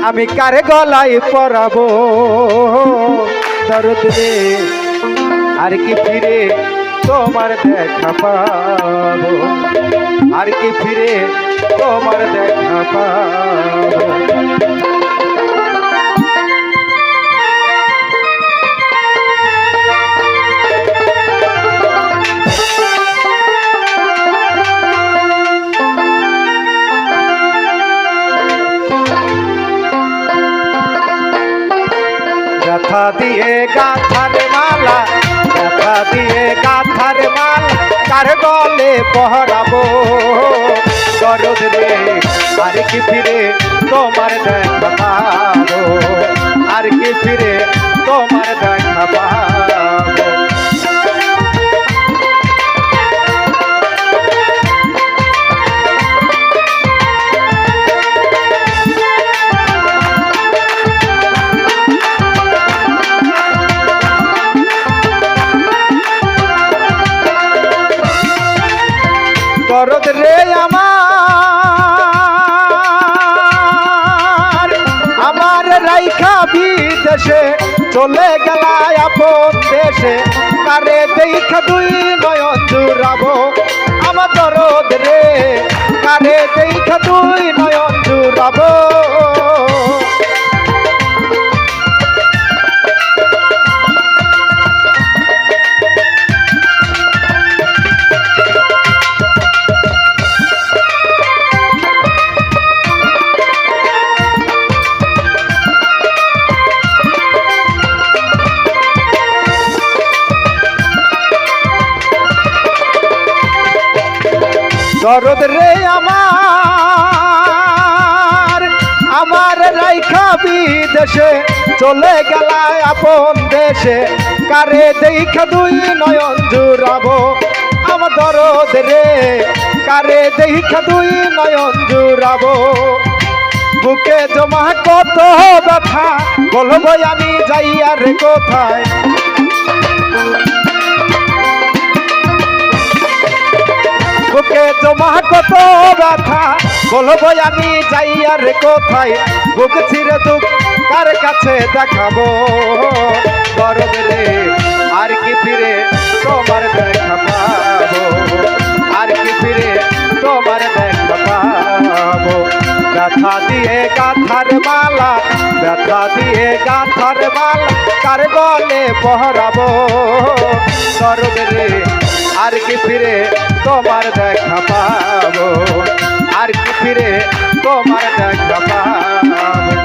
আমি কার গলায় পরাবো দরদ রে, আর কি ফিরে তোমার দেখা পাবো, আর কি ফিরে তোমার দেখা পাবো। ব্যথা দিয়ে গাথার মালা, ব্যথা দিয়ে গাথার মালা কার গলে পহরাবো দরদ রে, আর কি ফিরে তোমার দেখা পাবো, আর কি ফিরে তোমার দেখা পাবো। দরদ রে আমার, আমার রাইখা বিদেশে চলে গেলা আপন দেশে, কারে দেখা দুই নয়ন জুড়াবো। আমার দরদ রে, কারে দেখা দুই নয়ন জুড়াবো। দরদ রে আমার, আমার রাইখা বিদেশে চলে গেলা আপন দেশে, কারে দেখা দুই নয়ন জুড়াবো। আমার দরদ রে, কারে দেখা দুই নয়ন জুড়াবো। বুকে জমা কত ব্যথা, বলবো আমি যাই আর কোথায়। বুকে জমা কত ব্যথা, বলবো আমি যাই আর কোথায়। বুক ছিঁড়ে দুঃখ কার কাছে দেখাবো দরদ রে, আর কি ফিরে তোমার দেখা পাবো, আর কি ফিরে তোমার দেখা পাবো। ব্যথা দিয়ে গাথার মালা, ব্যথা দিয়ে গাথার মালা কার গলে পহরাবো দরদ রে, আর কি ফিরে তোমার দেখা পাবো, আর কি ফিরে তোমার দেখা পাবো।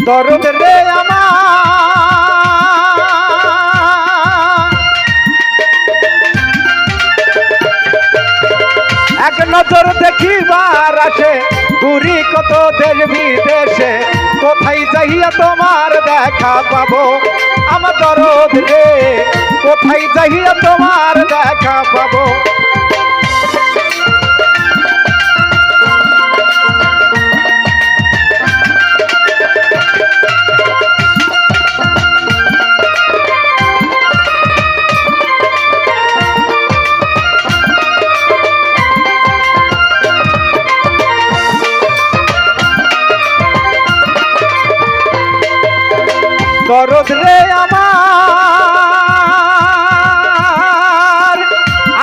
দরদ রে আমার, এক নজর দেখিবার আসে ঘুরি কত দেশ বিদেশে, কোথায় যাইয়া তোমার দেখা পাবো। আমার দরদ রে, কোথায় যাইয়া তোমার দেখা পাবো। দরদ রে আমার,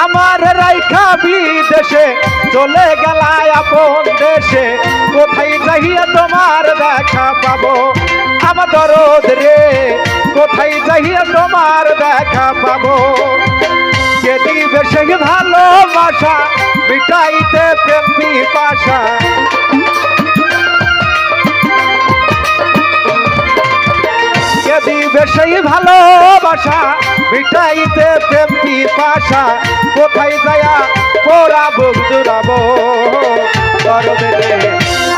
আমার রাইখা বিদেশে চলে গেলা আপন দেশে, কোথায় যাইয়া তোমার দেখা পাবো। আমার দরদ রে, কোথায় যাইয়া তোমার দেখা পাবো। কে দিবে সেই ভালোবাসা মিটাইতে প্রেম পিপাসা কে দিবে সেই ভালোবাসা মিটাইতে প্রেম পিপাসা কোথায় যায়া পোড়া বুক জুড়াবো দরদে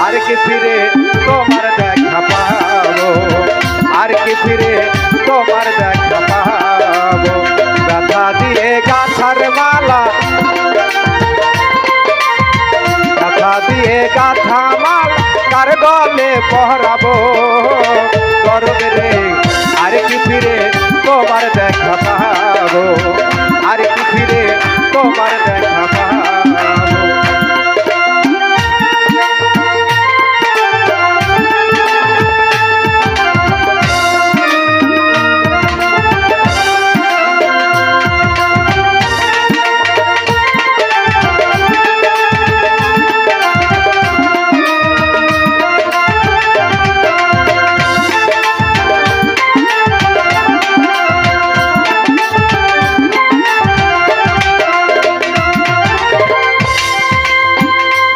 আর কি ফিরে তোমার দেখা পাবো আর কি ফিরে তোমার দেখা পাবো ব্যথা দিয়ে গাছার মালা ব্যথা দিয়ে গাথা মালা কার গলে পহরাবো দরদে রে আর কি ফিরে তোমার দেখা পাবো আর কি ফিরে তোমার দেখা পাবো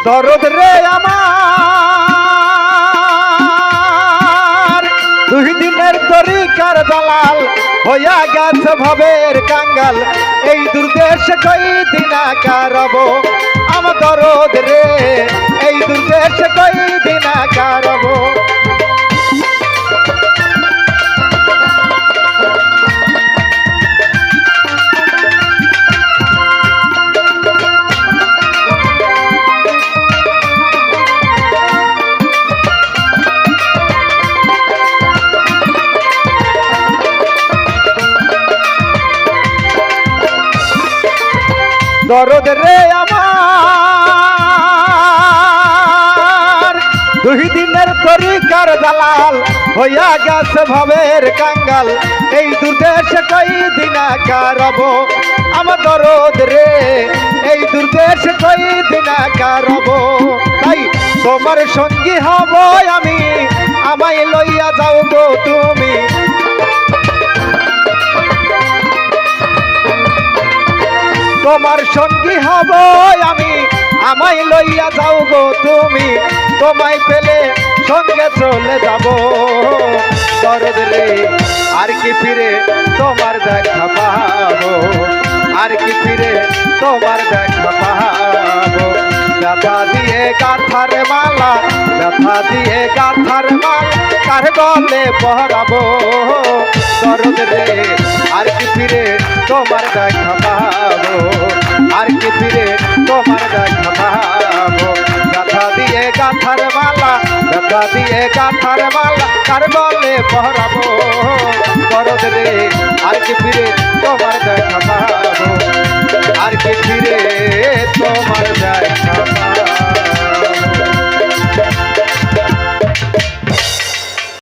দরদ রে আমার দুই দিনের তরিকার দালাল হইয়া গেছে ভবের কাঙ্গাল এই দুর্দেশে কই দিনা কারব আমার দরদ রে এই দুর্দেশে কই দিনা কারব দরদ রে আমার দুই দিনের তরিকার দালাল হইয়া গেছে ভবের কাঙ্গাল এই দুর্দেশে কই দিনা কারব আমার দরদ রে এই দুর্দেশে কই দিনা কারব তাই তোমার সঙ্গী হব আমি আমায় লইয়া যাও গো তুমি তোমার সঙ্গী হব আমি আমায় লইয়া যাও গো তুমি তোমায় পেলে সঙ্গে চলে যাব দরদ রে আর কি ফিরে তোমার দেখা পাবো আর কি ফিরে তোমার দেখা পাবো ব্যথা দিয়ে গাথার মালা ব্যথা দিয়ে গাথার মালা কার গলে পহরাবো দরদ রে আর কি ফিরে তোমার দেখা পাবো আর কি ফিরে তোমার দেখা পাবো ব্যথা দিয়ে গাথার মালা ব্যথা দিয়ে গাথার মালা কার গলে পহরাবো দরদ রে আর কি ফিরে তোমার দেখা পাবো আর কি ফিরে